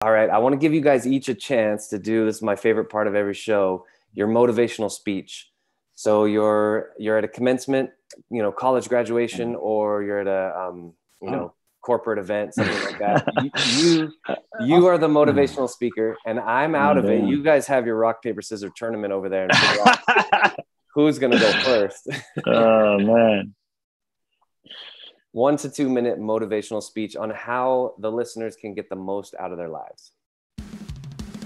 All right, I want to give you guys each a chance to do this. Is my favorite part of every show, your motivational speech. So you're at a commencement, college graduation, or you're at a corporate event, something like that. You are the motivational speaker, and I'm out of it. You guys have your rock paper scissors tournament over there, and figure out who's gonna go first. Oh man. 1 to 2 minute motivational speech on how the listeners can get the most out of their lives.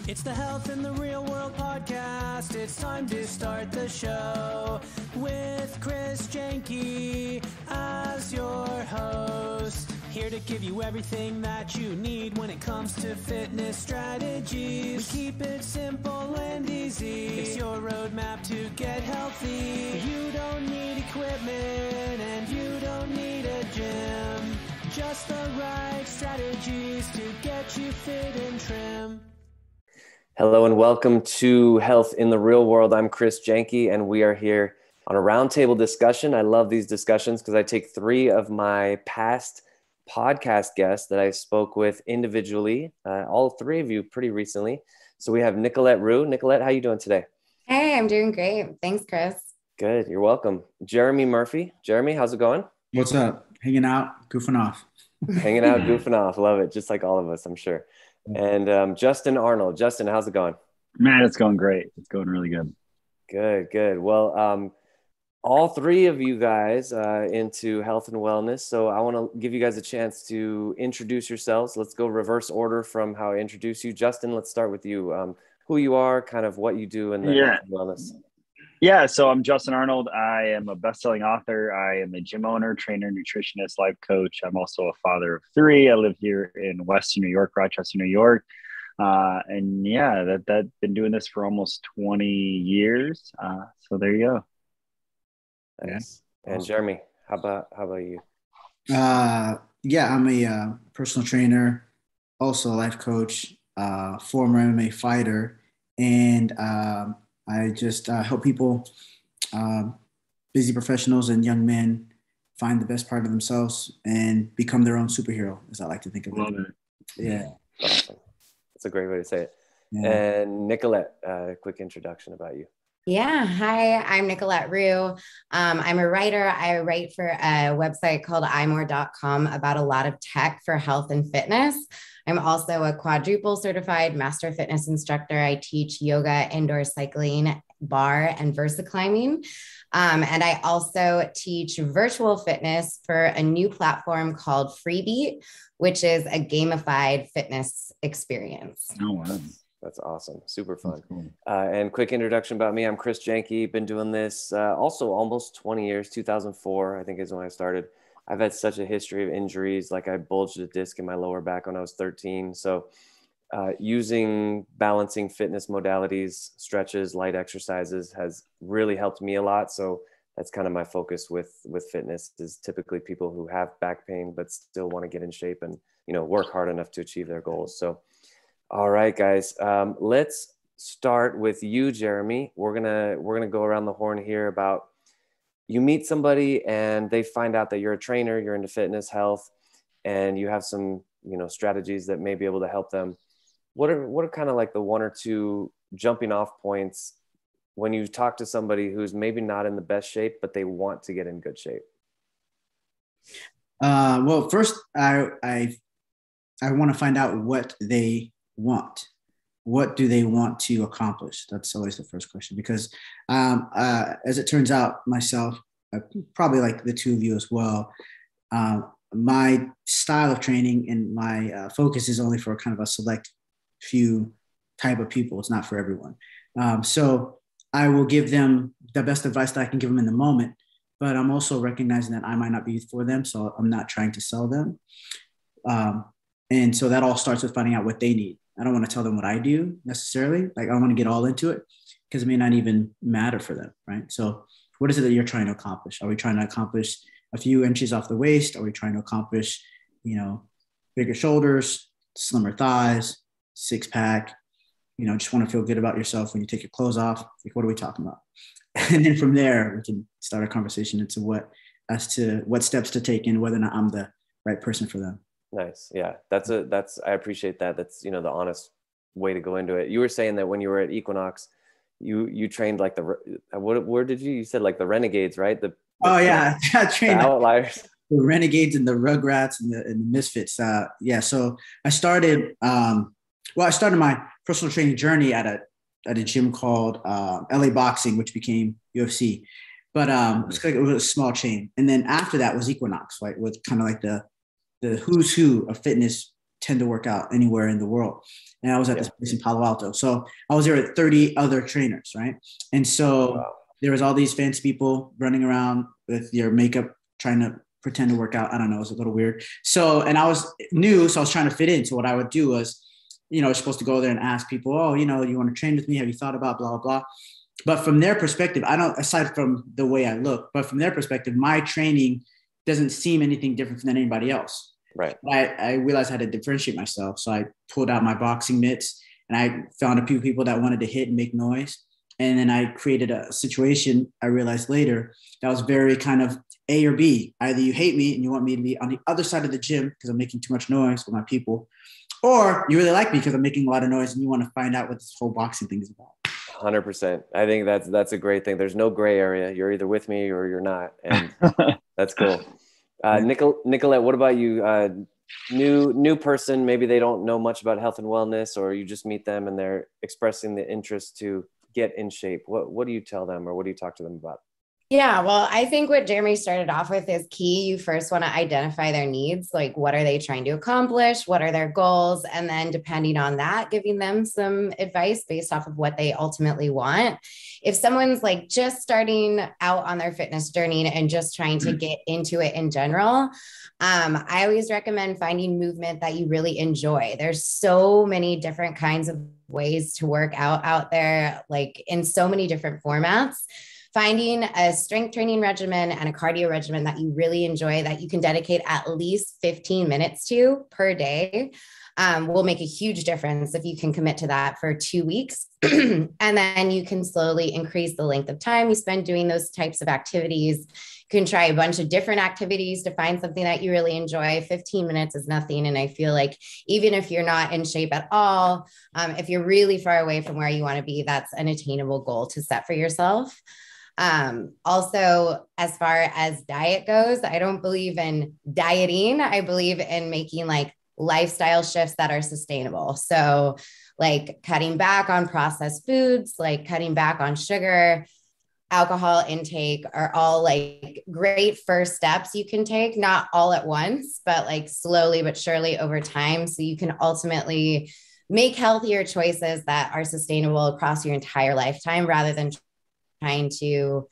It's the Health in the Real World podcast. It's time to start the show with Chris Janke as your host. Here to give you everything that you need when it comes to fitness strategies. We keep it simple and easy. It's your roadmap to get healthy. You don't need equipment and you don't need a gym. Just the right strategies to get you fit and trim. Hello and welcome to Health in the Real World. I'm Chris Janke, and we are here on a roundtable discussion. I love these discussions because I take 3 of my past podcast guests that I spoke with individually, all 3 of you pretty recently. So we have Nicolette Rue. Nicolette, how are you doing today? Hey, I'm doing great. Thanks, Chris. Good. You're welcome. Jeremy Murphy. Jeremy, how's it going? What's up? Hanging out, goofing off. Hanging out, goofing off. Love it. Just like all of us, I'm sure. And Justen Arnold. Justen, how's it going? Man, it's going great. It's going really good. Good. Well, all 3 of you guys into health and wellness. So I want to give you guys a chance to introduce yourselves. Let's go reverse order from how I introduce you. Justen, let's start with you. Who you are, kind of what you do in the health and wellness. Yeah, so I'm Justen Arnold. I am a best-selling author. I am a gym owner, trainer, nutritionist, life coach. I'm also a father of 3. I live here in Western New York, Rochester, New York. And yeah, that been doing this for almost 20 years. So there you go. Nice. And Jeremy, how about you? Yeah, I'm a personal trainer, also a life coach, former MMA fighter, and I just help people, busy professionals and young men, find the best part of themselves and become their own superhero, as I like to think of it. Love it. Yeah. Awesome. That's a great way to say it. Yeah. And Nicolette, a quick introduction about you. Yeah. Hi, I'm Nicolette Rue. I'm a writer. I write for a website called imore.com about a lot of tech for health and fitness. I'm also a quadruple certified master fitness instructor. I teach yoga, indoor cycling, bar, and Versa climbing. And I also teach virtual fitness for a new platform called Freebeat, which is a gamified fitness experience. Oh, wow. That's awesome. Super fun. Cool. And quick introduction about me. I'm Chris Janke. Been doing this also almost 20 years. 2004, I think, is when I started. I've had such a history of injuries. Like I bulged a disc in my lower back when I was 13. So using balancing fitness modalities, stretches, light exercises has really helped me a lot. So that's kind of my focus with fitness is typically people who have back pain, but still want to get in shape and, work hard enough to achieve their goals. So, all right, guys, let's start with you, Jeremy. We're gonna go around the horn here about you meet somebody and they find out that you're a trainer, you're into fitness, health, and you have some, strategies that may be able to help them. What are kind of like the 1 or 2 jumping off points when you talk to somebody who's maybe not in the best shape, but they want to get in good shape? Well, first, I want to find out what they want. What do they want to accomplish? That's always the first question, because as it turns out, myself, probably like the 2 of you as well, my style of training and my focus is only for kind of a select few type of people. It's not for everyone. So I will give them the best advice that I can give them in the moment, but I'm also recognizing that I might not be for them. So I'm not trying to sell them. And so that all starts with finding out what they need. I don't want to tell them what I do necessarily. Like I don't want to get all into it because it may not even matter for them, right? So what is it that you're trying to accomplish? Are we trying to accomplish a few inches off the waist? Are we trying to accomplish, bigger shoulders, slimmer thighs, 6-pack? Just want to feel good about yourself when you take your clothes off. Like, what are we talking about? And then from there, we can start a conversation as to what steps to take and whether or not I'm the right person for them. Nice. Yeah. I appreciate that. That's, the honest way to go into it. You were saying that when you were at Equinox, you trained like where did you said like the renegades, right? Oh yeah. I trained the outliers. The renegades and the rugrats and the misfits. Yeah. So I started, I started my personal training journey at a gym called LA Boxing, which became UFC. But it was a small chain. And then after that was Equinox, right? With kind of like the who's who of fitness tend to work out anywhere in the world. And I was at this place in Palo Alto. So I was there with 30 other trainers, right? And so there was all these fancy people running around with your makeup, trying to pretend to work out. I don't know. It was a little weird. So, and I was new, so I was trying to fit in. So what I would do was, I was supposed to go there and ask people, oh, you want to train with me? Have you thought about blah, blah, blah. But from their perspective, aside from the way I look, but from their perspective, my training doesn't seem anything different than anybody else. Right. I realized I had to differentiate myself. So I pulled out my boxing mitts and I found a few people that wanted to hit and make noise. And then I created a situation, I realized later, that was very kind of A or B. Either you hate me and you want me to be on the other side of the gym because I'm making too much noise with my people, or you really like me because I'm making a lot of noise and you want to find out what this whole boxing thing is about. 100%. I think that's a great thing. There's no gray area. You're either with me or you're not. And that's cool. Nicolette, what about you? New person, maybe they don't know much about health and wellness, or you just meet them and they're expressing the interest to get in shape. What do you tell them, or what do you talk to them about? Yeah, well, I think what Jeremy started off with is key. You first want to identify their needs, like what are they trying to accomplish? What are their goals? And then depending on that, giving them some advice based off of what they ultimately want. If someone's like just starting out on their fitness journey and just trying to get into it in general, I always recommend finding movement that you really enjoy. There's so many different kinds of ways to work out there, like in so many different formats. Finding a strength training regimen and a cardio regimen that you really enjoy, that you can dedicate at least 15 minutes to per day, will make a huge difference if you can commit to that for 2 weeks. And then you can slowly increase the length of time you spend doing those types of activities. You can try a bunch of different activities to find something that you really enjoy. 15 minutes is nothing. And I feel like even if you're not in shape at all, if you're really far away from where you want to be, that's an attainable goal to set for yourself. Also, as far as diet goes, I don't believe in dieting. I believe in making like lifestyle shifts that are sustainable. So like cutting back on processed foods, like cutting back on sugar, alcohol intake are all like great first steps you can take, not all at once, but like slowly but surely over time. So you can ultimately make healthier choices that are sustainable across your entire lifetime rather than trying to,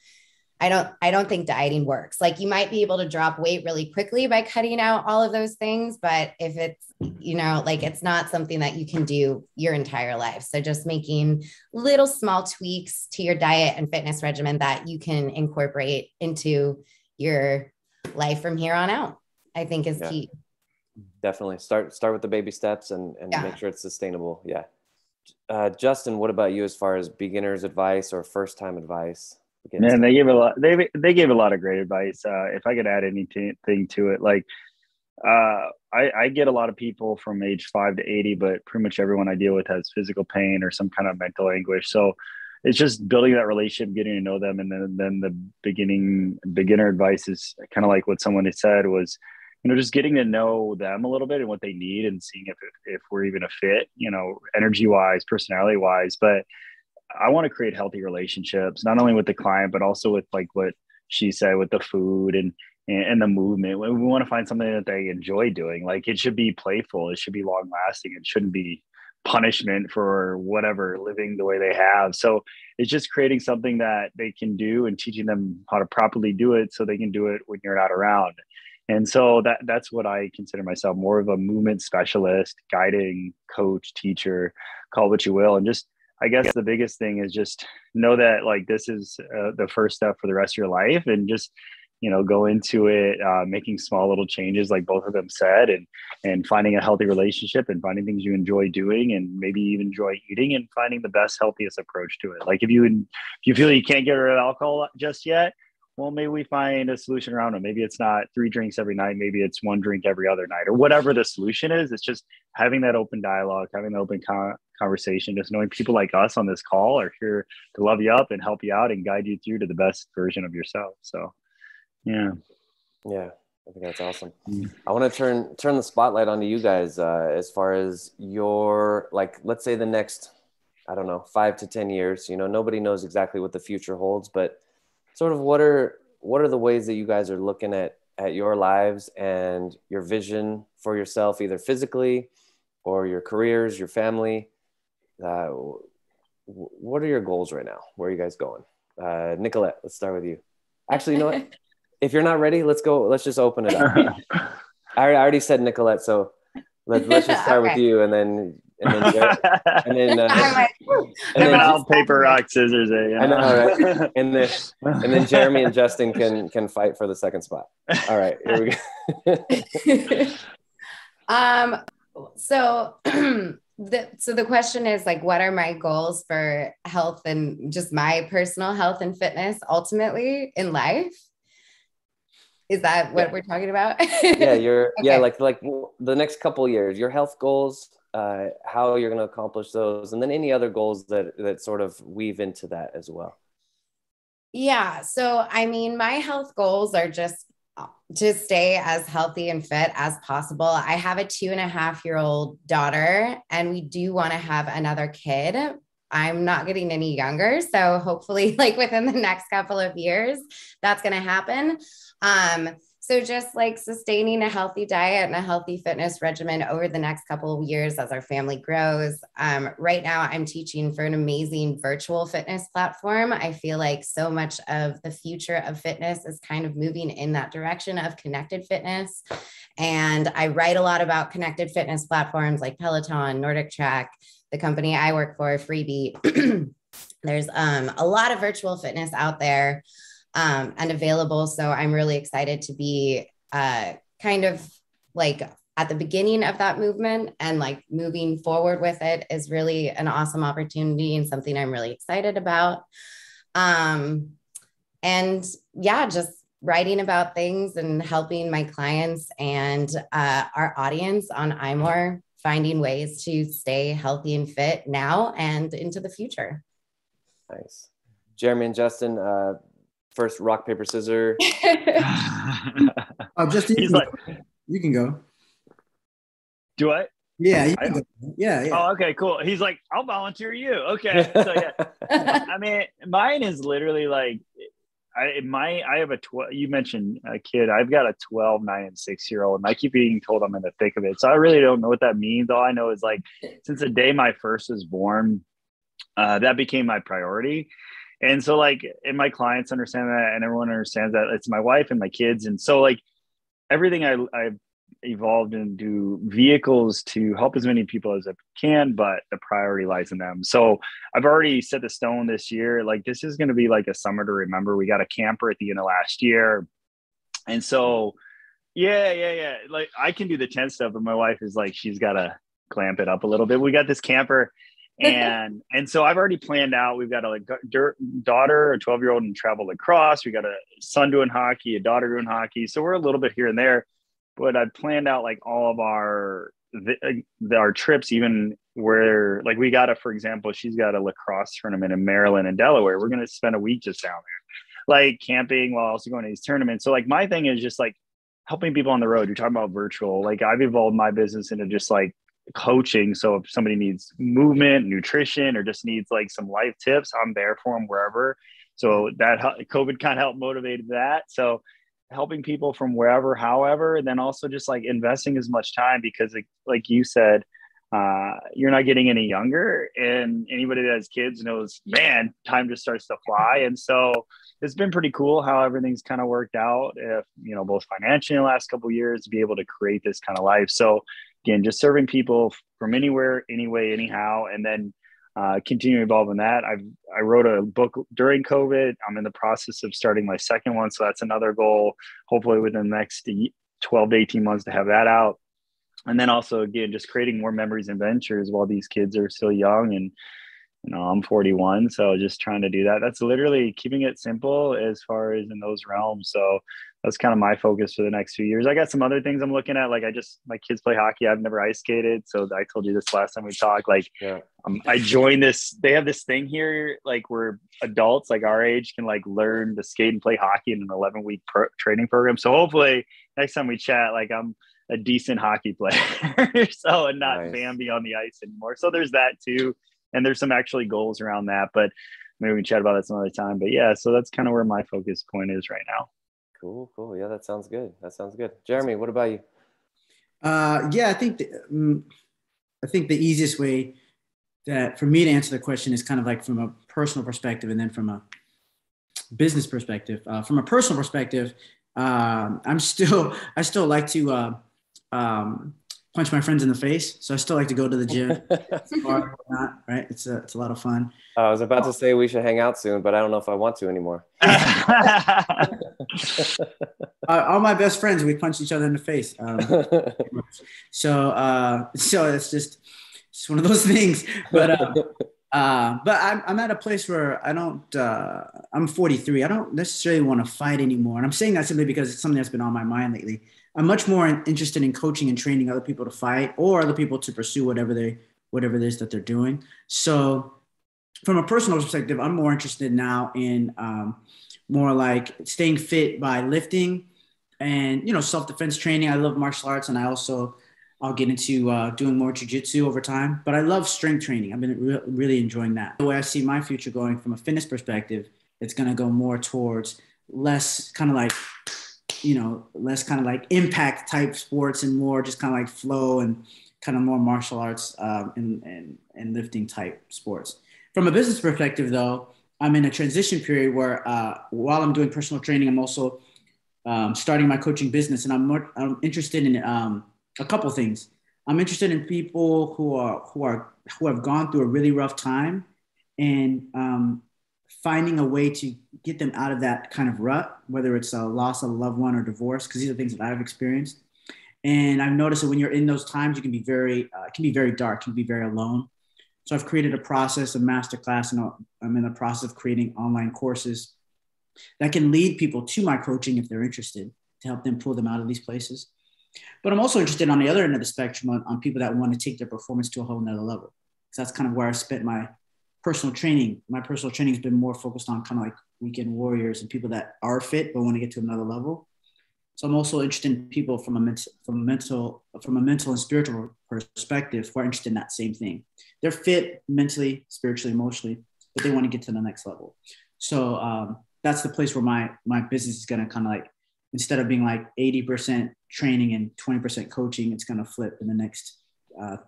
I don't think dieting works. Like you might be able to drop weight really quickly by cutting out all of those things, but if it's, like it's not something that you can do your entire life. So just making little small tweaks to your diet and fitness regimen that you can incorporate into your life from here on out, I think is key. Definitely start with the baby steps and make sure it's sustainable. Yeah. Justen, what about you as far as beginner's advice or first time advice? Man, they gave a lot. They gave a lot of great advice. If I could add anything to it, like I get a lot of people from age 5 to 80, but pretty much everyone I deal with has physical pain or some kind of mental anguish. So it's just building that relationship, getting to know them, and then the beginner advice is kind of like what someone had said was, just getting to know them a little bit and what they need and seeing if we're even a fit, energy wise, personality wise. But I want to create healthy relationships, not only with the client, but also with like what she said, with the food and the movement. We want to find something that they enjoy doing. Like it should be playful. It should be long lasting. It shouldn't be punishment for whatever living the way they have. So it's just creating something that they can do and teaching them how to properly do it so they can do it when you're not around. And so that's what I consider myself, more of a movement specialist, guiding coach, teacher, call it what you will. And just, I guess the biggest thing is just know that like this is the first step for the rest of your life, and just, go into it, making small little changes like both of them said, and finding a healthy relationship and finding things you enjoy doing and maybe even enjoy eating, and finding the best, healthiest approach to it. Like if you feel you can't get rid of alcohol just yet, well, maybe we find a solution around it. Maybe it's not 3 drinks every night. Maybe it's 1 drink every other night, or whatever the solution is. It's just having that open dialogue, having the open conversation, just knowing people like us on this call are here to love you up and help you out and guide you through to the best version of yourself. So, yeah. Yeah. I think that's awesome. I want to turn the spotlight onto you guys as far as your, like, let's say the next, I don't know, 5 to 10 years. You know, nobody knows exactly what the future holds, but sort of what are the ways that you guys are looking at your lives and your vision for yourself, either physically or your careers, your family? What are your goals right now? Where are you guys going? Nicolette, let's start with you. Actually, you know what? If you're not ready, let's go. Let's just open it up. I already said Nicolette, so let's just start with you, and then paper, rock, scissors. I know, right? And then Jeremy and Justen can fight for the second spot. All right, here we go. So the question is, like, what are my goals for health and just my personal health and fitness ultimately in life? Is that what we're talking about? Yeah, okay. Yeah, like the next couple of years, your health goals, how you're going to accomplish those, and then any other goals that sort of weave into that as well. Yeah. So, I mean, my health goals are just to stay as healthy and fit as possible. I have a 2.5-year-old daughter, and we do want to have another kid. I'm not getting any younger. So hopefully, like, within the next couple of years, that's going to happen. So just like sustaining a healthy diet and a healthy fitness regimen over the next couple of years as our family grows. Right now I'm teaching for an amazing virtual fitness platform. I feel like so much of the future of fitness is kind of moving in that direction of connected fitness. And I write a lot about connected fitness platforms like Peloton, Nordic Track, the company I work for, Freebie. There's a lot of virtual fitness out there and available. So I'm really excited to be kind of like at the beginning of that movement, and like moving forward with it is really an awesome opportunity and something I'm really excited about. And yeah, just writing about things and helping my clients and our audience on iMore finding ways to stay healthy and fit now and into the future. Nice. Jeremy and Justen, first rock, paper, scissors. Justen, you can go. Do I? Yeah, you can go. Yeah. Oh, okay, cool. He's like, I'll volunteer you. Okay. So yeah, I mean, mine is literally like, I have you mentioned a kid. I've got a 12, 9, and 6-year-old, and I keep being told I'm in the thick of it. So I really don't know what that means. All I know is, like, since the day my first was born, that became my priority. And so, like, and my clients understand that, and everyone understands that it's my wife and my kids. And so, like, everything I've evolved into vehicles to help as many people as I can, but the priority lies in them. So I've already set the stone this year. Like, this is going to be like a summer to remember. We got a camper at the end of last year. And so, yeah. Like, I can do the tent stuff, but my wife is like, she's got to clamp it up a little bit. We got this camper. And so I've already planned out. We've got a daughter, a 12-year-old, in travel lacrosse. We got a son doing hockey, a daughter doing hockey. So we're a little bit here and there, but I've planned out like all of our trips, even where, like, we got for example, she's got a lacrosse tournament in Maryland and Delaware. We're going to spend a week just down there, like, camping while also going to these tournaments. So, like, my thing is just like helping people on the road. You're talking about virtual. Like, I've evolved my business into just like coaching. So if somebody needs movement, nutrition, or just needs like some life tips, I'm there for them wherever. So that COVID kind of helped motivate that. So helping people from wherever, however, and then also just like investing as much time, because like you said, you're not getting any younger, and anybody that has kids knows, man, time just starts to fly. And so it's been pretty cool how everything's kind of worked out, if, you know, both financially in the last couple of years, to be able to create this kind of life. So again, just serving people from anywhere, anyway, anyhow, and then continue to evolve in that. I wrote a book during COVID. I'm in the process of starting my second one. So that's another goal, hopefully within the next 12 to 18 months to have that out. And then also, again, just creating more memories and adventures while these kids are still young, and I'm 41, so just trying to do that. That's literally keeping it simple as far as in those realms. So that's kind of my focus for the next few years. I got some other things I'm looking at. Like my kids play hockey. I've never ice skated. So I told you this last time we talked, I joined this, they have this thing here, like where adults like our age can like learn to skate and play hockey in an 11-week training program. So hopefully next time we chat, like I'm a decent hockey player. So, and not Nice. Bambi on the ice anymore. So there's that too. And there's some actually goals around that, but maybe we can chat about that some other time. But yeah, so that's kind of where my focus point is right now. Cool. Yeah, that sounds good. Jeremy, what about you? Yeah, I think the easiest way that for me to answer the question is kind of like from a personal perspective and then from a business perspective. From a personal perspective, I still like to punch my friends in the face. So I still like to go to the gym. Right? It's a lot of fun. I was about to say we should hang out soon, but I don't know if I want to anymore. All my best friends, we punch each other in the face. So it's just one of those things. But I'm at a place where I don't. I'm 43. I don't necessarily want to fight anymore, and I'm saying that simply because it's something that's been on my mind lately. I'm much more interested in coaching and training other people to fight or other people to pursue whatever it is that they're doing. So from a personal perspective, I'm more interested now in more like staying fit by lifting and, self-defense training. I love martial arts, and I'll get into doing more jiu-jitsu over time, but I love strength training. I've been really enjoying that. The way I see my future going from a fitness perspective, it's going to go more towards less kind of like impact type sports and more just kind of like flow and kind of more martial arts and lifting type sports. From a business perspective, though, I'm in a transition period where while I'm doing personal training, I'm also starting my coaching business, and I'm interested in a couple things. I'm interested in people who have gone through a really rough time and finding a way to get them out of that kind of rut, whether it's a loss of a loved one or divorce, because these are things that I've experienced. And I've noticed that when you're in those times, it can be very dark, can be very alone. So I've created a process, a masterclass, and I'm in the process of creating online courses that can lead people to my coaching if they're interested, to help them pull them out of these places. But I'm also interested on the other end of the spectrum on people that want to take their performance to a whole nother level. So that's kind of where I spent my personal training. My personal training has been more focused on kind of like weekend warriors and people that are fit but want to get to another level. So I'm also interested in people from a mental and spiritual perspective who are interested in that same thing. They're fit mentally, spiritually, emotionally, but they want to get to the next level. So that's the place where my business is going to kind of like, instead of being like 80% training and 20% coaching, it's going to flip in the next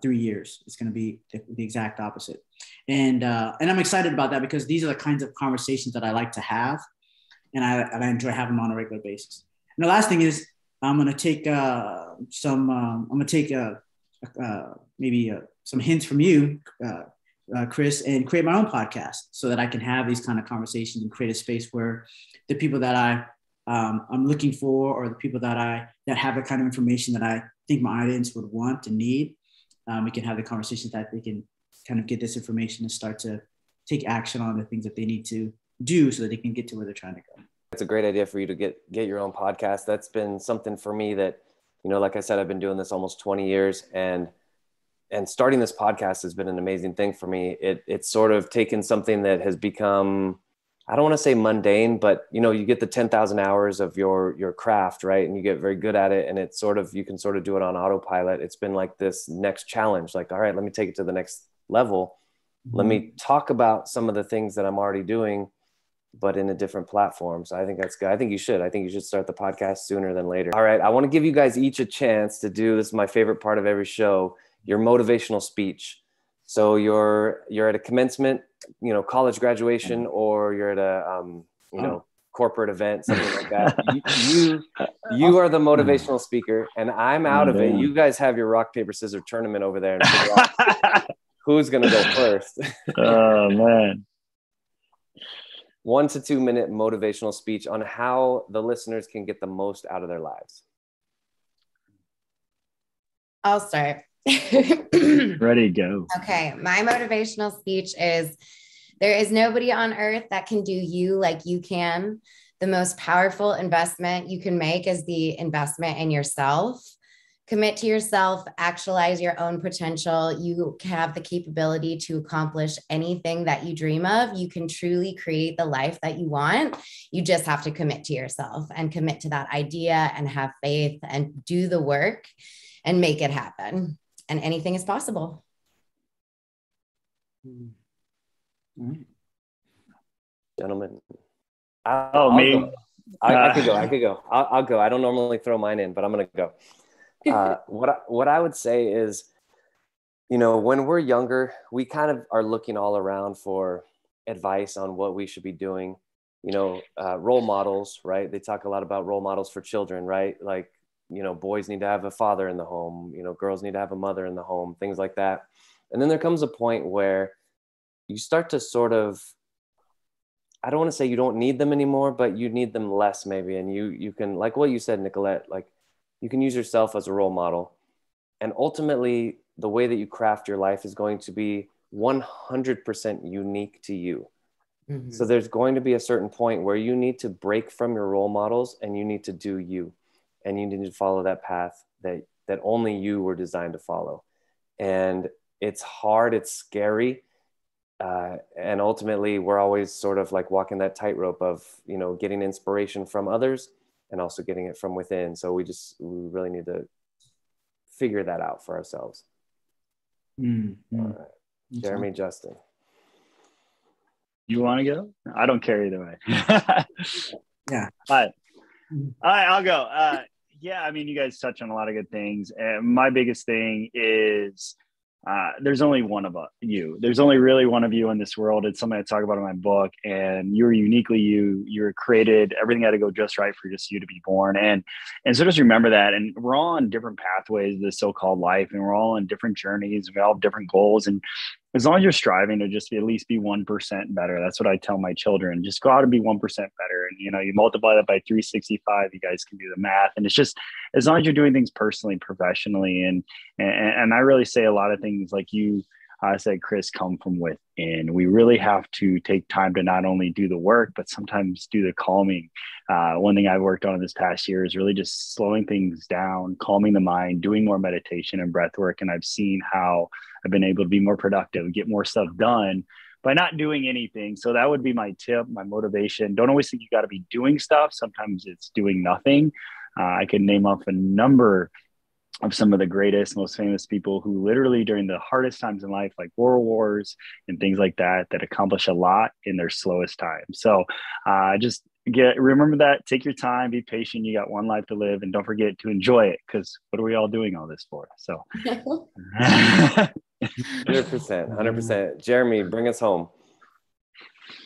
3 years. It's going to be the exact opposite. And I'm excited about that because these are the kinds of conversations that I like to have, and I enjoy having them on a regular basis. And the last thing is I'm going to take maybe some hints from you, Chris, and create my own podcast so that I can have these kind of conversations and create a space where the people that I'm looking for, or the people that have the kind of information that I think my audience would want and need, we can have the conversations that they can kind of get this information and start to take action on the things that they need to do so that they can get to where they're trying to go. It's a great idea for you to get your own podcast. That's been something for me that, like I said, I've been doing this almost 20 years, and starting this podcast has been an amazing thing for me. It's sort of taken something that has become, I don't want to say mundane, but you get the 10,000 hours of your craft, right? And you get very good at it. And it's sort of, you can sort of do it on autopilot. It's been like this next challenge, like, all right, let me take it to the next level. Mm-hmm. Let me talk about some of the things that I'm already doing, but in a different platform. So I think that's good. I think you should start the podcast sooner than later. All right. I want to give you guys each a chance to do this. Is my favorite part of every show, your motivational speech. So you're at a commencement, college graduation, or you're at a, corporate event, something like that. You are the motivational speaker, and I'm out of it. You guys have your rock, paper, scissors tournament over there and figure out who's going to go first. Oh, man. 1 to 2 minute motivational speech on how the listeners can get the most out of their lives. I'll start. Ready to go. Okay. My motivational speech is, there is nobody on earth that can do you like you can. The most powerful investment you can make is the investment in yourself. Commit to yourself, actualize your own potential. You have the capability to accomplish anything that you dream of. You can truly create the life that you want. You just have to commit to yourself and commit to that idea and have faith and do the work and make it happen. And anything is possible. Gentlemen. Me. I could go. I'll go. I don't normally throw mine in, but I'm going to go. What I would say is, when we're younger, we kind of are looking all around for advice on what we should be doing. Role models, right? They talk a lot about role models for children, right? Like, boys need to have a father in the home, girls need to have a mother in the home, things like that. And then there comes a point where you start to sort of, I don't want to say you don't need them anymore, but you need them less maybe. And you can, like what you said, Nicolette, like you can use yourself as a role model. And ultimately, the way that you craft your life is going to be 100% unique to you. Mm-hmm. So there's going to be a certain point where you need to break from your role models and you need to do you. And you need to follow that path that only you were designed to follow. And it's hard, it's scary. And ultimately, we're always sort of like walking that tightrope of, getting inspiration from others and also getting it from within. So we really need to figure that out for ourselves. Mm-hmm. All right. Jeremy, Justen. You want to go? I don't care either way. Yeah. All right, I'll go. Yeah, you guys touch on a lot of good things. And my biggest thing is there's only one of you. There's only really one of you in this world. It's something I talk about in my book. And you're uniquely you. You're created. Everything had to go just right for just you to be born. And so just remember that. And we're all on different pathways of this so-called life. And we're all on different journeys. We all have different goals. And as long as you're striving to just at least be 1% better, that's what I tell my children. Just go out and be 1% better. And, you multiply that by 365, you guys can do the math. And it's just, as long as you're doing things personally, professionally, and I really say a lot of things like you said, Chris, come from within. We really have to take time to not only do the work, but sometimes do the calming. One thing I've worked on in this past year is really just slowing things down, calming the mind, doing more meditation and breath work. And I've seen how I've been able to be more productive, get more stuff done by not doing anything. So that would be my tip, my motivation. Don't always think you got to be doing stuff. Sometimes it's doing nothing. I can name off a number of some of the greatest, most famous people who literally during the hardest times in life, like world wars and things like that accomplish a lot in their slowest time. So just remember that, take your time, be patient. You got one life to live, and don't forget to enjoy it, because what are we all doing all this for? So 100%. Jeremy, bring us home.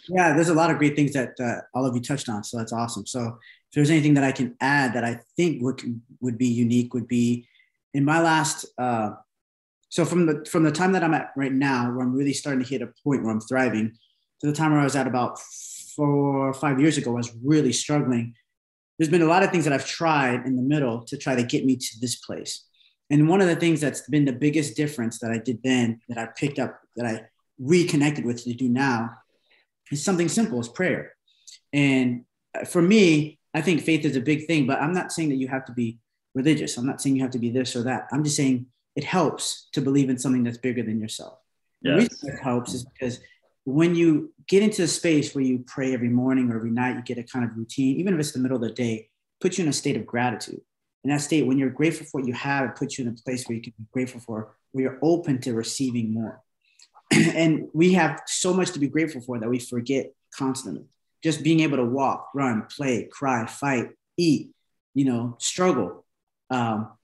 Yeah, there's a lot of great things that all of you touched on. So that's awesome. So if there's anything that I can add that I think would be unique, would be in my last, so from the time that I'm at right now, where I'm really starting to hit a point where I'm thriving, to the time where I was at about 4 or 5 years ago, I was really struggling. There's been a lot of things that I've tried in the middle to try to get me to this place. And one of the things that's been the biggest difference that I did then, that I picked up, that I reconnected with to do now, is something simple as prayer. And for me, I think faith is a big thing, but I'm not saying that you have to be religious. I'm not saying you have to be this or that. I'm just saying it helps to believe in something that's bigger than yourself. Yes. The reason it helps is because when you get into a space where you pray every morning or every night, you get a kind of routine, even if it's the middle of the day, puts you in a state of gratitude. In that state, when you're grateful for what you have, it puts you in a place where you can be grateful for, where you're open to receiving more. And we have so much to be grateful for that we forget constantly. Just being able to walk, run, play, cry, fight, eat, struggle,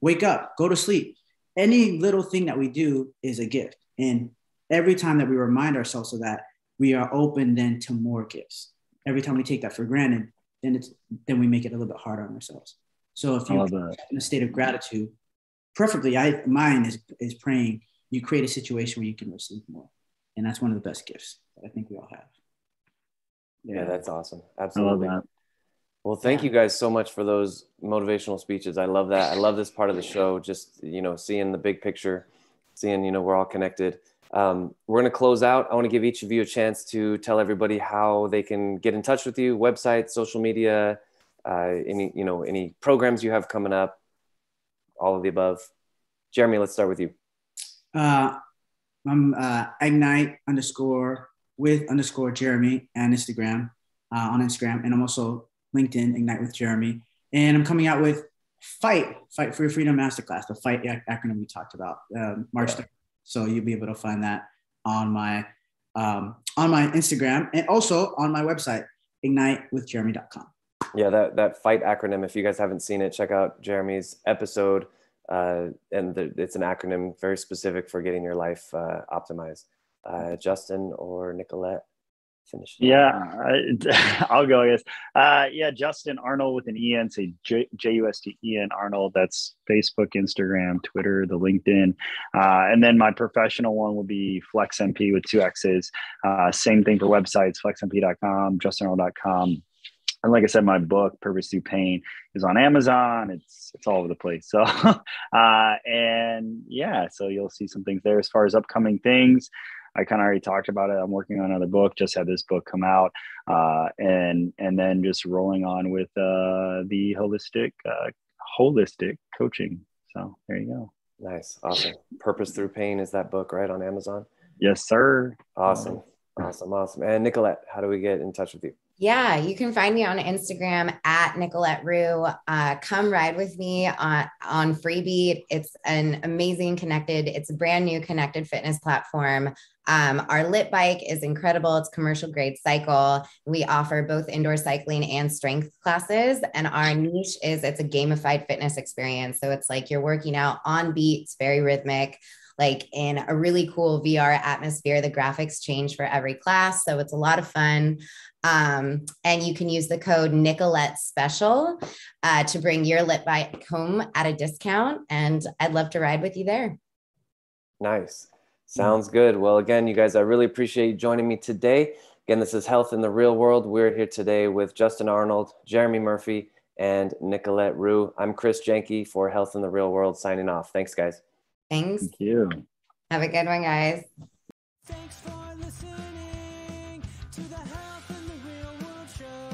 wake up, go to sleep. Any little thing that we do is a gift. And every time that we remind ourselves of that, we are open then to more gifts. Every time we take that for granted, then we make it a little bit harder on ourselves. So if you're in a state of gratitude, preferably mine is praying, you create a situation where you can receive more. And that's one of the best gifts that I think we all have. Yeah, that's awesome. Absolutely. I love that. Well, thank you guys so much for those motivational speeches. I love that. I love this part of the show, just, seeing the big picture. seeing, we're all connected. We're going to close out. I want to give each of you a chance to tell everybody how they can get in touch with you, website, social media, any programs you have coming up, all of the above. Jeremy, let's start with you. I'm Ignite_with_Jeremy and Instagram, on Instagram. And I'm also LinkedIn, Ignite with Jeremy. And I'm coming out with Fight for Your Freedom Masterclass, the Fight acronym we talked about, March 3rd. So you'll be able to find that on my Instagram and also on my website, ignitewithjeremy.com. Yeah, that Fight acronym, if you guys haven't seen it, check out Jeremy's episode. It's an acronym very specific for getting your life optimized. Justen or Nicolette, finish. I'll go, I guess. Justen Arnold with an E-N, say Justen Arnold. That's Facebook, Instagram, Twitter, the LinkedIn. And then my professional one will be FlexMP with 2 X's. Same thing for websites, flexmp.com, justenarnold.com. And like I said, my book, Purpose Through Pain, is on Amazon. It's all over the place. So, so you'll see some things there. As far as upcoming things, I kind of already talked about it. I'm working on another book, just had this book come out, and then just rolling on with the holistic coaching. So there you go. Nice. Awesome. Purpose Through Pain is that book, right? On Amazon? Yes, sir. Awesome. And Nicolette, how do we get in touch with you? Yeah, you can find me on Instagram at Nicolette Rue. Come ride with me on Freebeat. It's an amazing it's a brand new connected fitness platform. Our lit bike is incredible. It's commercial grade cycle. We offer both indoor cycling and strength classes. And our niche is it's a gamified fitness experience. So it's like you're working out on beat. It's very rhythmic, like in a really cool VR atmosphere. The graphics change for every class. So it's a lot of fun. And you can use the code Nicolette Special to bring your lit bike home at a discount. And I'd love to ride with you there. Nice. Sounds good. Well, again, you guys, I really appreciate you joining me today. Again, this is Health in the Real World. We're here today with Justen Arnold, Jeremy Murphy, and Nicolette Rue. I'm Chris Janke for Health in the Real World, signing off. Thanks, guys. Thanks. Thank you. Have a good one, guys. Thanks for listening to the Health in the Real World show.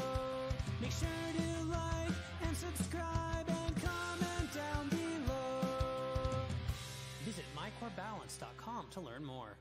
Make sure to like and subscribe and comment down below. Visit mycorebalance.com to learn more.